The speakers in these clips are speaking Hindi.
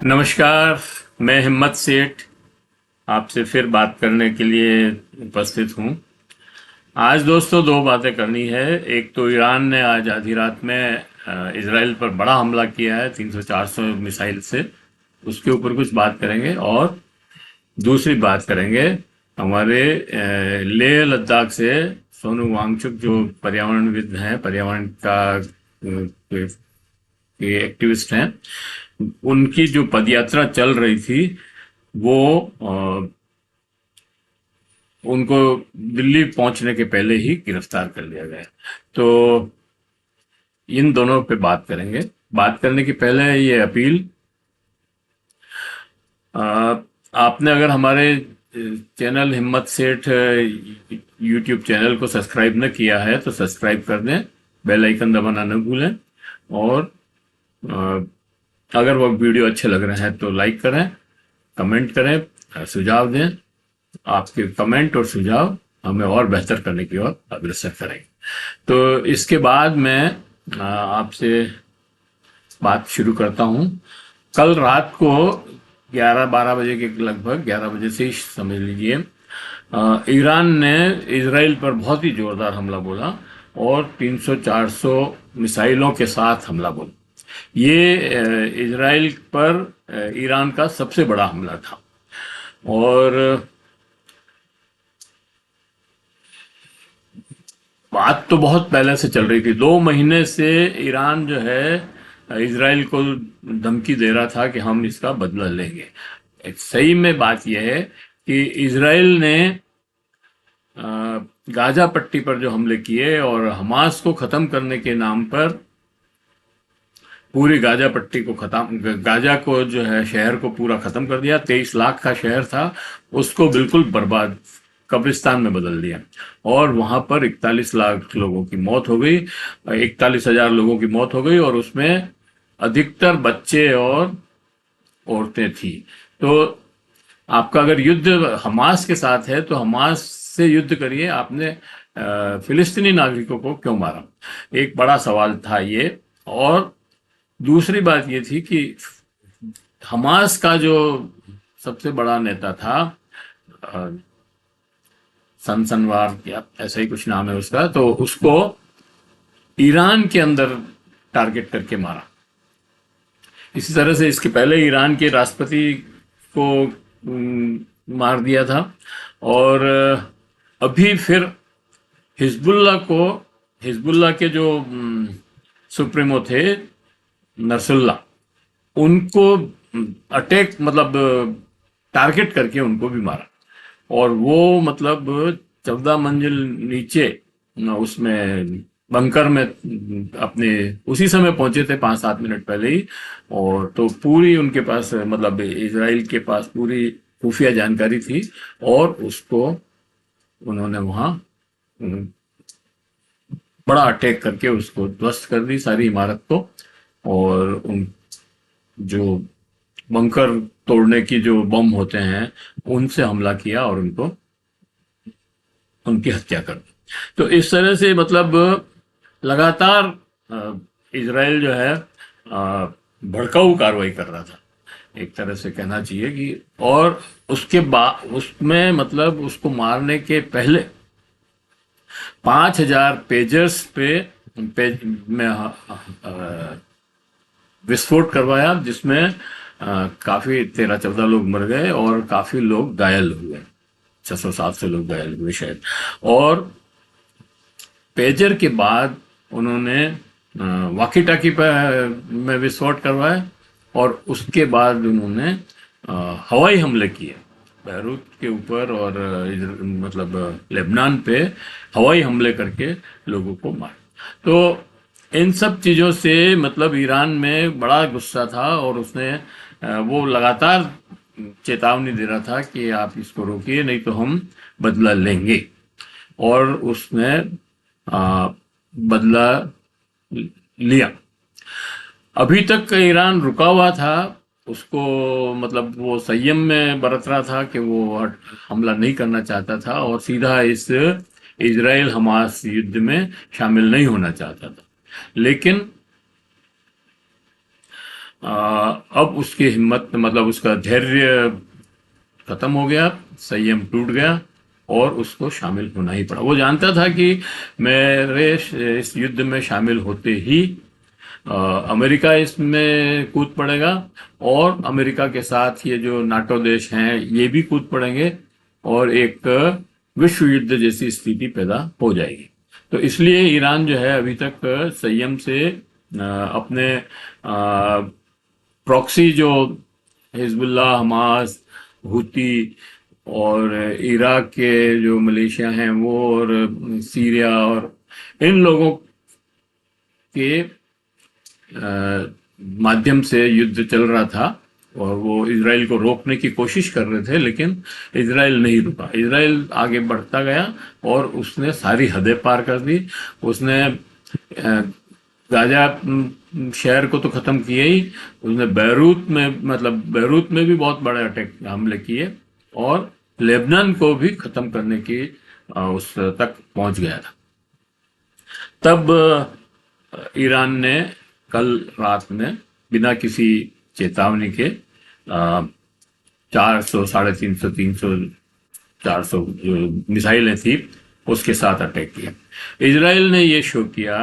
नमस्कार। मैं हिम्मत सेठ आपसे फिर बात करने के लिए उपस्थित हूँ। आज दोस्तों दो बातें करनी है। एक तो ईरान ने आज आधी रात में इजराइल पर बड़ा हमला किया है 300-400 मिसाइल से, उसके ऊपर कुछ बात करेंगे। और दूसरी बात करेंगे हमारे लेह लद्दाख से सोनू वांगचुक जो पर्यावरणविद हैं, पर्यावरण का एक्टिविस्ट हैं, उनकी जो पदयात्रा चल रही थी वो उनको दिल्ली पहुंचने के पहले ही गिरफ्तार कर लिया गया। तो इन दोनों पे बात करेंगे। बात करने की पहले ये अपील, आपने अगर हमारे चैनल हिम्मत सेठ यूट्यूब चैनल को सब्सक्राइब न किया है तो सब्सक्राइब कर दें, बेल आइकन दबाना न भूलें। और अगर वो वीडियो अच्छे लग रहे हैं तो लाइक करें, कमेंट करें, सुझाव दें। आपके कमेंट और सुझाव हमें और बेहतर करने की ओर अग्रसर करेंगे। तो इसके बाद मैं आपसे बात शुरू करता हूं। कल रात को 11-12 बजे के लगभग, 11 बजे से ही समझ लीजिए, ईरान ने इजराइल पर बहुत ही जोरदार हमला बोला और 300-400 मिसाइलों के साथ हमला बोला। ये इजराइल पर ईरान का सबसे बड़ा हमला था। और बात तो बहुत पहले से चल रही थी। 2 महीने से ईरान जो है इजराइल को धमकी दे रहा था कि हम इसका बदला लेंगे। सही में बात यह है कि इजराइल ने गाजा पट्टी पर जो हमले किए और हमास को खत्म करने के नाम पर पूरी गाजा पट्टी को खत्म, गाजा को जो है शहर को पूरा खत्म कर दिया। 23 लाख का शहर था, उसको बिल्कुल बर्बाद, कब्रिस्तान में बदल दिया। और वहां पर 41 लाख लोगों की मौत हो गई, 41,000 लोगों की मौत हो गई, और उसमें अधिकतर बच्चे और औरतें थी। तो आपका अगर युद्ध हमास के साथ है तो हमास से युद्ध करिए, आपने फिलिस्तीनी नागरिकों को क्यों मारा? एक बड़ा सवाल था ये। और दूसरी बात ये थी कि हमास का जो सबसे बड़ा नेता था, सनसनवार या ऐसा ही कुछ नाम है उसका, तो उसको ईरान के अंदर टारगेट करके मारा। इसी तरह से इसके पहले ईरान के राष्ट्रपति को मार दिया था। और अभी फिर हिजबुल्ला को, हिजबुल्ला के जो सुप्रीमो थे नसरुल्ला, उनको अटैक मतलब टारगेट करके उनको भी मारा। और वो मतलब 14 मंजिल नीचे उसमें बंकर में अपने उसी समय पहुंचे थे, 5-7 मिनट पहले ही। और तो पूरी उनके पास मतलब इजराइल के पास पूरी खुफिया जानकारी थी, और उसको उन्होंने वहां बड़ा अटैक करके उसको ध्वस्त कर दी, सारी इमारत को। और उन जो बंकर तोड़ने की जो बम होते हैं उनसे हमला किया और उनको, उनकी हत्या कर दी। तो इस तरह से मतलब लगातार इजराइल जो है भड़काऊ कार्रवाई कर रहा था, एक तरह से कहना चाहिए कि। और उसके बाद उसमें मतलब उसको मारने के पहले 5,000 पेजर्स पे पेज में विस्फोट करवाया, जिसमें काफी 13-14 लोग मर गए और काफी लोग घायल हुए, 600-700 लोग घायल हुए शायद। और पेजर के बाद उन्होंने वाकी टाकी पर में विस्फोट करवाए, और उसके बाद उन्होंने हवाई हमले किए बैरूत के ऊपर, और मतलब लेबनान पे हवाई हमले करके लोगों को मार। तो इन सब चीज़ों से मतलब ईरान में बड़ा गुस्सा था, और उसने वो लगातार चेतावनी दे रहा था कि आप इसको रोकिए, नहीं तो हम बदला लेंगे। और उसने बदला लिया। अभी तक ईरान रुका हुआ था, उसको मतलब वो संयम में बरत रहा था कि वो हमला नहीं करना चाहता था, और सीधा इस इजराइल हमास युद्ध में शामिल नहीं होना चाहता था। लेकिन अब उसकी हिम्मत मतलब उसका धैर्य खत्म हो गया, संयम टूट गया और उसको शामिल होना ही पड़ा। वो जानता था कि मेरे इस युद्ध में शामिल होते ही अ, अमेरिका इसमें कूद पड़ेगा और अमेरिका के साथ ये जो नाटो देश हैं ये भी कूद पड़ेंगे और एक विश्व युद्ध जैसी स्थिति पैदा हो जाएगी। तो इसलिए ईरान जो है अभी तक संयम से अपने प्रॉक्सी जो हिजबुल्लाह, हमास, हुती और इराक के जो मलेशिया हैं वो और सीरिया और इन लोगों के माध्यम से युद्ध चल रहा था और वो इजराइल को रोकने की कोशिश कर रहे थे, लेकिन इजराइल नहीं रुका। इजराइल आगे बढ़ता गया और उसने सारी हदें पार कर दी। उसने गाजा शहर को तो खत्म किया ही, उसने बैरूत में मतलब बैरूत में भी बहुत बड़े अटैक हमले किए और लेबनान को भी खत्म करने की उस तक पहुंच गया था। तब ईरान ने कल रात में बिना किसी चेतावनी के 400, 350, 300, 400 जो मिसाइलें थी उसके साथ अटैक किया। इजराइल ने ये शो किया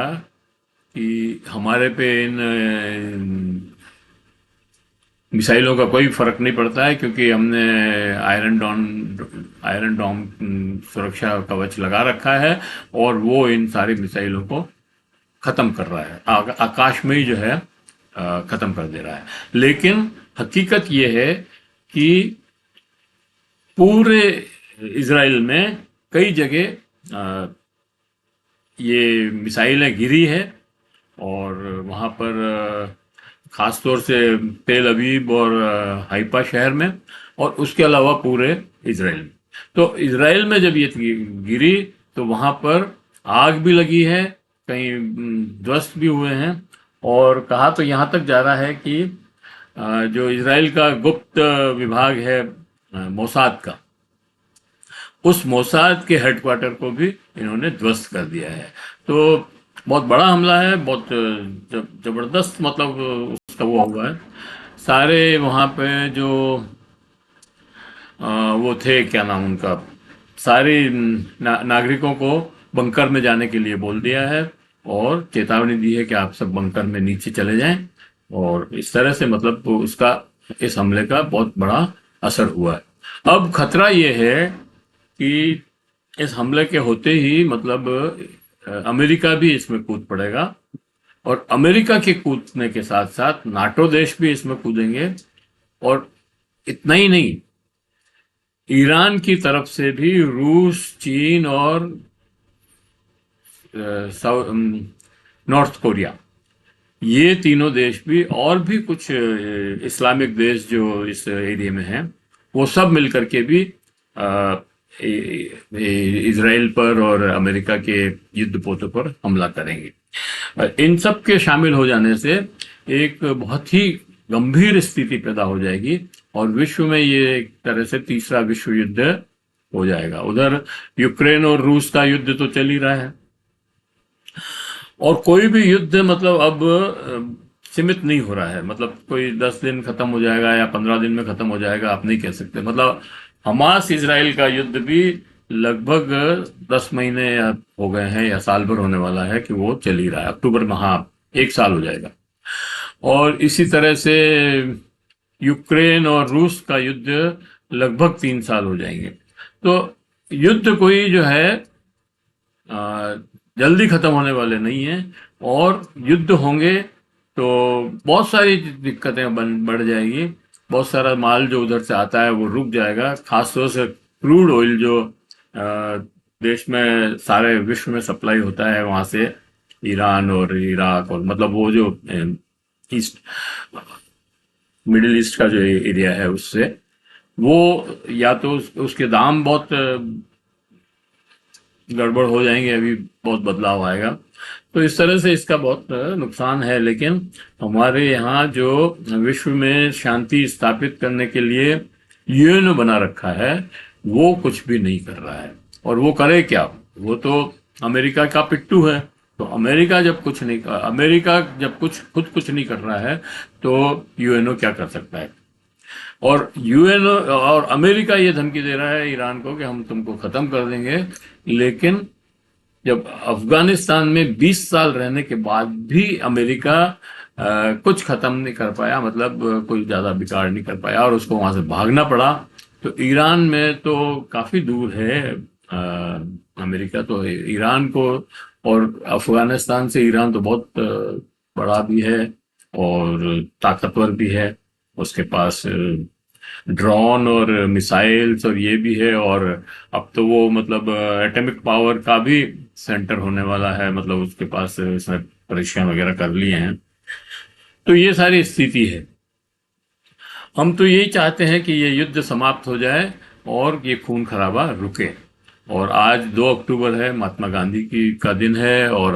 कि हमारे पे इन मिसाइलों का कोई फर्क नहीं पड़ता है क्योंकि हमने आयरन डोम सुरक्षा कवच लगा रखा है और वो इन सारी मिसाइलों को खत्म कर रहा है, आकाश में ही जो है खत्म कर दे रहा है। लेकिन हकीकत ये है कि पूरे इजराइल में कई जगह ये मिसाइलें गिरी है और वहाँ पर खास तौर से तेल अवीव और हाइफा शहर में और उसके अलावा पूरे इजराइल में। तो इजराइल में जब ये गिरी तो वहाँ पर आग भी लगी है, कहीं ध्वस्त भी हुए हैं और कहा तो यहाँ तक जा रहा है कि जो इजराइल का गुप्त विभाग है मोसाद का, उस मोसाद के हेडक्वार्टर को भी इन्होंने ध्वस्त कर दिया है। तो बहुत बड़ा हमला है, बहुत जबरदस्त मतलब उसका वो हुआ है। सारे वहाँ पे जो वो थे, क्या नाम उनका, सारे नागरिकों को बंकर में जाने के लिए बोल दिया है और चेतावनी दी है कि आप सब बंकर में नीचे चले जाएं। और इस तरह से मतलब तो उसका इस हमले का बहुत बड़ा असर हुआ है। अब खतरा ये है कि इस हमले के होते ही मतलब अमेरिका भी इसमें कूद पड़ेगा और अमेरिका के कूदने के साथ साथ नाटो देश भी इसमें कूदेंगे और इतना ही नहीं, ईरान की तरफ से भी रूस, चीन और नॉर्थ कोरिया, ये तीनों देश भी और भी कुछ इस्लामिक देश जो इस एरिया में हैं वो सब मिलकर के भी इजराइल पर और अमेरिका के युद्ध पोतों पर हमला करेंगे। इन सब के शामिल हो जाने से एक बहुत ही गंभीर स्थिति पैदा हो जाएगी और विश्व में ये एक तरह से तीसरा विश्व युद्ध हो जाएगा। उधर यूक्रेन और रूस का युद्ध तो चल ही रहा है और कोई भी युद्ध मतलब अब सीमित नहीं हो रहा है, मतलब कोई 10 दिन खत्म हो जाएगा या 15 दिन में खत्म हो जाएगा आप नहीं कह सकते। मतलब हमास इजराइल का युद्ध भी लगभग 10 महीने हो गए हैं या साल भर होने वाला है कि वो चल ही रहा है। अक्टूबर में हाँ 1 साल हो जाएगा। और इसी तरह से यूक्रेन और रूस का युद्ध लगभग 3 साल हो जाएंगे। तो युद्ध कोई जो है जल्दी खत्म होने वाले नहीं है और युद्ध होंगे तो बहुत सारी दिक्कतें बढ़ जाएगी। बहुत सारा माल जो उधर से आता है वो रुक जाएगा, खासतौर से क्रूड ऑयल जो देश में सारे विश्व में सप्लाई होता है वहां से, ईरान और इराक और मतलब वो जो ईस्ट मिडिल ईस्ट का जो एरिया है उससे, वो या तो उसके दाम बहुत गड़बड़ हो जाएंगे, अभी बहुत बदलाव आएगा। तो इस तरह से इसका बहुत नुकसान है। लेकिन हमारे यहाँ जो विश्व में शांति स्थापित करने के लिए यूएनओ बना रखा है वो कुछ भी नहीं कर रहा है। और वो करे क्या, वो तो अमेरिका का पिट्टू है, तो अमेरिका जब कुछ नहीं कर रहा है, तो यूएनओ क्या कर सकता है? और यूएनओ और अमेरिका ये धमकी दे रहा है ईरान को कि हम तुमको खत्म कर देंगे। लेकिन जब अफगानिस्तान में 20 साल रहने के बाद भी अमेरिका कुछ खत्म नहीं कर पाया, मतलब कोई ज्यादा बिगाड़ नहीं कर पाया और उसको वहां से भागना पड़ा, तो ईरान में तो काफी दूर है अमेरिका तो ईरान को। और अफगानिस्तान से ईरान तो बहुत बड़ा भी है और ताकतवर भी है। उसके पास ड्रोन और मिसाइल्स और ये भी है, और अब तो वो मतलब एटॉमिक पावर का भी सेंटर होने वाला है, मतलब उसके पास इसने परीक्षण वगैरह कर लिए हैं। तो ये सारी स्थिति है। हम तो यही चाहते हैं कि ये युद्ध समाप्त हो जाए और ये खून खराबा रुके। और आज 2 अक्टूबर है, महात्मा गांधी की का दिन है, और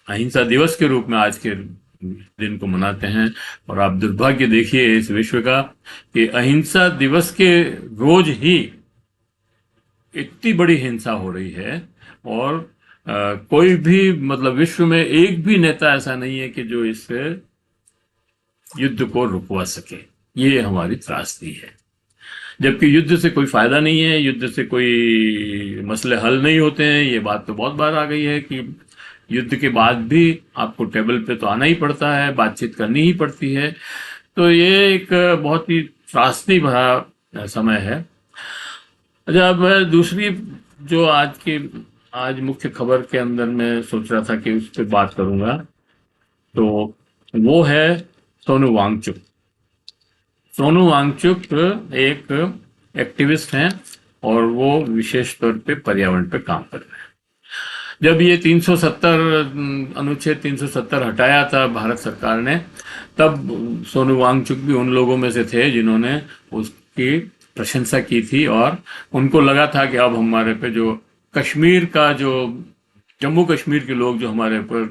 अहिंसा दिवस के रूप में आज के दिन को मनाते हैं। और आप दुर्भाग्य देखिए इस विश्व का कि अहिंसा दिवस के रोज ही इतनी बड़ी हिंसा हो रही है। और कोई भी मतलब विश्व में एक भी नेता ऐसा नहीं है कि जो इस युद्ध को रुकवा सके। ये हमारी त्रासदी है। जबकि युद्ध से कोई फायदा नहीं है, युद्ध से कोई मसले हल नहीं होते हैं। ये बात तो बहुत बार आ गई है कि युद्ध के बाद भी आपको टेबल पे तो आना ही पड़ता है, बातचीत करनी ही पड़ती है। तो ये एक बहुत ही त्रासदी भरा समय है। अच्छा, अब दूसरी जो आज मुख्य खबर के अंदर मैं सोच रहा था कि उस पर बात करूंगा, तो वो है सोनू वांगचुक। सोनू वांगचुक एक एक्टिविस्ट हैं और वो विशेष तौर पे पर्यावरण पे काम कर रहे हैं। जब ये 370 अनुच्छेद 370 हटाया था भारत सरकार ने, तब सोनू वांगचुक भी उन लोगों में से थे जिन्होंने उसकी प्रशंसा की थी। और उनको लगा था कि अब हमारे पे जो कश्मीर का जो जम्मू कश्मीर के लोग जो हमारे ऊपर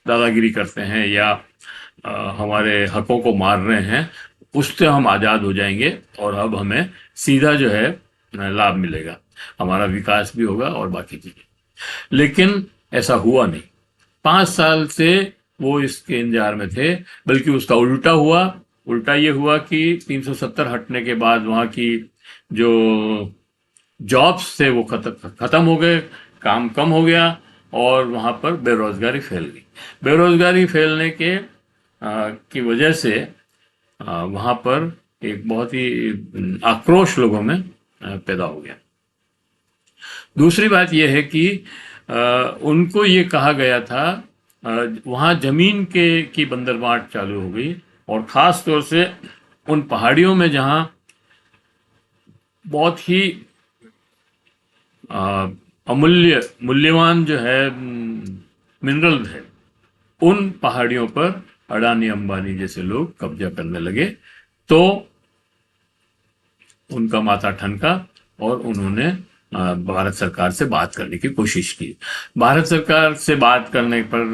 दादागिरी करते हैं या हमारे हकों को मार रहे हैं, उससे हम आज़ाद हो जाएंगे और अब हमें सीधा जो है लाभ मिलेगा, हमारा विकास भी होगा और बाकी चीज़ें। लेकिन ऐसा हुआ नहीं। 5 साल से वो इसके इंतजार में थे, बल्कि उसका उल्टा हुआ। उल्टा ये हुआ कि 370 हटने के बाद वहाँ की जो जॉब्स थे वो खत्म हो गए, काम कम हो गया और वहाँ पर बेरोजगारी फैल गई। बेरोजगारी फैलने की वजह से वहाँ पर एक बहुत ही आक्रोश लोगों में पैदा हो गया। दूसरी बात यह है कि उनको ये कहा गया था, वहाँ जमीन की बंदरबांट चालू हो गई, और ख़ास तौर से उन पहाड़ियों में जहाँ बहुत ही मूल्यवान जो है मिनरल है, उन पहाड़ियों पर अडानी अंबानी जैसे लोग कब्जा करने लगे। तो उनका माथा ठनका और उन्होंने भारत सरकार से बात करने की कोशिश की। भारत सरकार से बात करने पर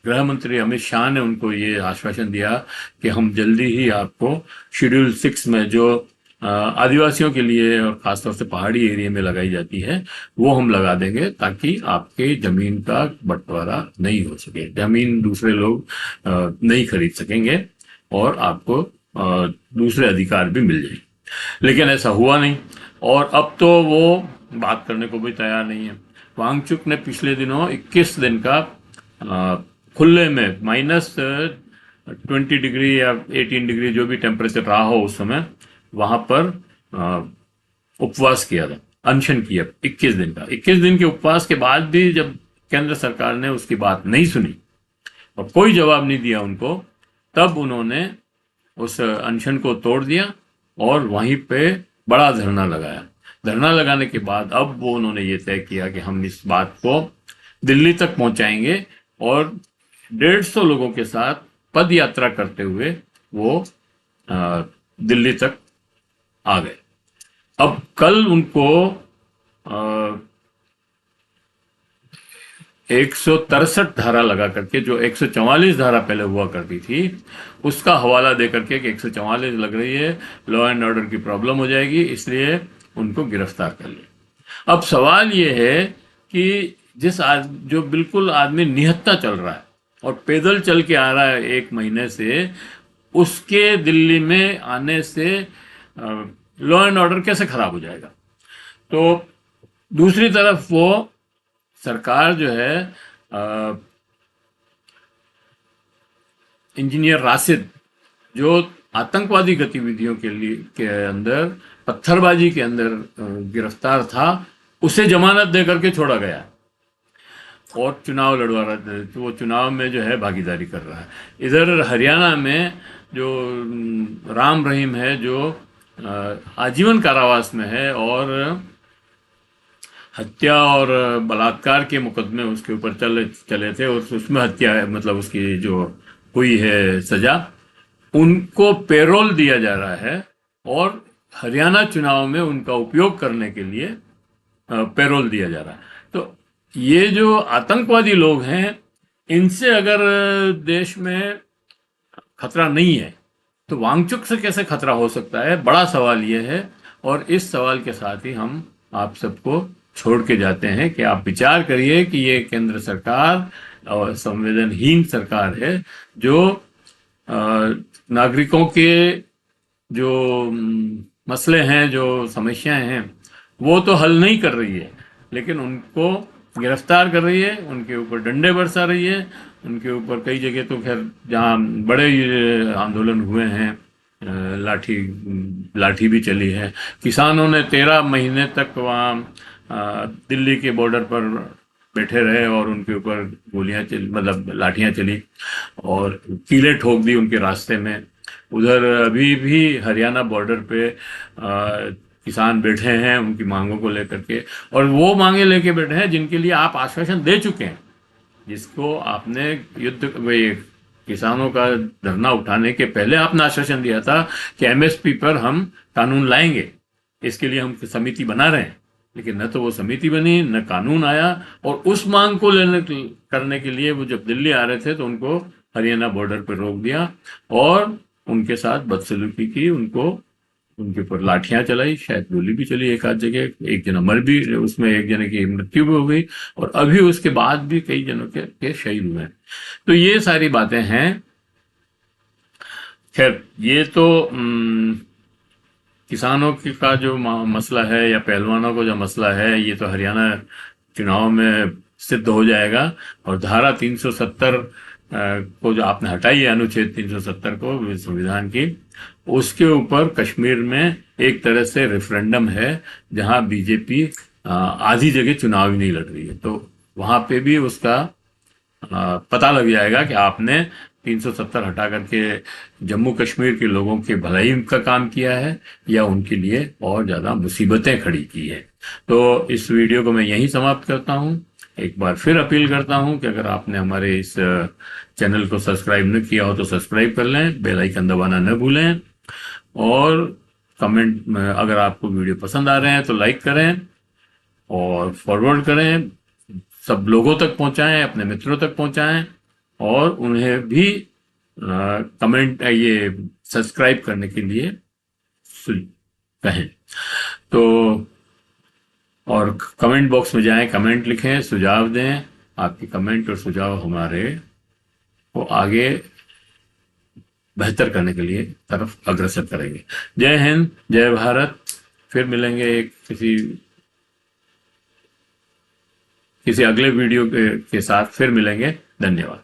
गृह मंत्री अमित शाह ने उनको ये आश्वासन दिया कि हम जल्दी ही आपको शेड्यूल 6 में जो आदिवासियों के लिए और खासतौर से पहाड़ी एरिया में लगाई जाती है, वो हम लगा देंगे ताकि आपके जमीन का बंटवारा नहीं हो सके, जमीन दूसरे लोग नहीं खरीद सकेंगे और आपको दूसरे अधिकार भी मिल जाएंगे। लेकिन ऐसा हुआ नहीं, और अब तो वो बात करने को भी तैयार नहीं है। वांगचुक ने पिछले दिनों 21 दिन का खुले में -20 डिग्री या 18 डिग्री जो भी टेम्परेचर रहा हो उस समय, वहां पर उपवास किया था, अनशन किया 21 दिन का। 21 दिन के उपवास के बाद भी जब केंद्र सरकार ने उसकी बात नहीं सुनी और कोई जवाब नहीं दिया उनको, तब उन्होंने उस अनशन को तोड़ दिया और वहीं पे बड़ा धरना लगाया। धरना लगाने के बाद अब वो उन्होंने ये तय किया कि हम इस बात को दिल्ली तक पहुंचाएंगे, और 150 लोगों के साथ पद यात्रा करते हुए वो दिल्ली तक आ गए। अब कल उनको 163 धारा लगा करके, जो 144 धारा पहले हुआ करती थी, उसका हवाला दे करके कि 144 लग रही है, लॉ एंड ऑर्डर की प्रॉब्लम हो जाएगी, इसलिए उनको गिरफ्तार कर लिया। अब सवाल ये है कि जो बिल्कुल आदमी निहत्था चल रहा है और पैदल चल के आ रहा है 1 महीने से, उसके दिल्ली में आने से लॉ एंड ऑर्डर कैसे खराब हो जाएगा? तो दूसरी तरफ वो सरकार जो है इंजीनियर राशिद, जो आतंकवादी गतिविधियों के अंदर, पत्थरबाजी के अंदर गिरफ्तार था, उसे जमानत दे करके छोड़ा गया और चुनाव लड़वा रहा था, तो वो चुनाव में जो है भागीदारी कर रहा है। इधर हरियाणा में जो राम रहीम है, जो आजीवन कारावास में है और हत्या और बलात्कार के मुकदमे उसके ऊपर चले थे और उसमें हत्या मतलब उसकी जो हुई है सजा, उनको पेरोल दिया जा रहा है और हरियाणा चुनाव में उनका उपयोग करने के लिए पेरोल दिया जा रहा है। तो ये जो आतंकवादी लोग हैं, इनसे अगर देश में खतरा नहीं है तो वांगचुक से कैसे खतरा हो सकता है? बड़ा सवाल ये है। और इस सवाल के साथ ही हम आप सबको छोड़ के जाते हैं कि आप विचार करिए कि ये केंद्र सरकार और संवेदनहीन सरकार है, जो नागरिकों के जो मसले हैं, जो समस्याएं हैं, वो तो हल नहीं कर रही है, लेकिन उनको गिरफ्तार कर रही है, उनके ऊपर डंडे बरसा रही है, उनके ऊपर कई जगह तो खैर जहाँ बड़े आंदोलन हुए हैं, लाठी लाठी भी चली है। किसानों ने 13 महीने तक वहाँ दिल्ली के बॉर्डर पर बैठे रहे और उनके ऊपर गोलियां चली, मतलब लाठियां चली और कीले ठोक दी उनके रास्ते में। उधर अभी भी हरियाणा बॉर्डर पे किसान बैठे हैं उनकी मांगों को लेकर के, और वो मांगे लेके बैठे हैं जिनके लिए आप आश्वासन दे चुके हैं, जिसको आपने किसानों का धरना उठाने के पहले आपने आश्वासन दिया था कि एमएसपी पर हम कानून लाएंगे, इसके लिए हम समिति बना रहे हैं। लेकिन न तो वो समिति बनी, न कानून आया, और उस मांग को करने के लिए वो जब दिल्ली आ रहे थे तो उनको हरियाणा बॉर्डर पर रोक दिया और उनके साथ बदसलूकी की, उनके ऊपर लाठियां चलाई, शायद गोली भी चली एक आध जगह, एक जना मर भी, उसमें एक जने की मृत्यु भी हो गई और अभी उसके बाद भी कई जनों के शहीद हुए हैं। तो ये सारी बातें हैं। खैर, ये तो किसानों का जो मसला है या पहलवानों का जो मसला है, ये तो हरियाणा चुनाव में सिद्ध हो जाएगा। और धारा 370 को जो आपने हटाई है, अनुच्छेद 370 को संविधान की, उसके ऊपर कश्मीर में एक तरह से रेफरेंडम है, जहां बीजेपी आधी जगह चुनाव ही नहीं लड़ रही है। तो वहां पे भी उसका पता लग जाएगा कि आपने 370 हटा करके जम्मू कश्मीर के लोगों के भलाई का काम किया है या उनके लिए और ज्यादा मुसीबतें खड़ी की है। तो इस वीडियो को मैं यहीं समाप्त करता हूं। एक बार फिर अपील करता हूं कि अगर आपने हमारे इस चैनल को सब्सक्राइब न किया हो तो सब्सक्राइब कर लें, बेल आइकन दबाना न भूलें, और कमेंट में अगर आपको वीडियो पसंद आ रहे हैं तो लाइक करें और फॉरवर्ड करें, सब लोगों तक पहुंचाएं, अपने मित्रों तक पहुंचाएं, और उन्हें भी कमेंट ये सब्सक्राइब करने के लिए कहें। तो और कमेंट बॉक्स में जाएं, कमेंट लिखें, सुझाव दें। आपके कमेंट और सुझाव हमारे को आगे बेहतर करने के लिए तरफ अग्रसर करेंगे। जय हिंद, जय भारत। फिर मिलेंगे एक किसी अगले वीडियो के साथ फिर मिलेंगे। धन्यवाद।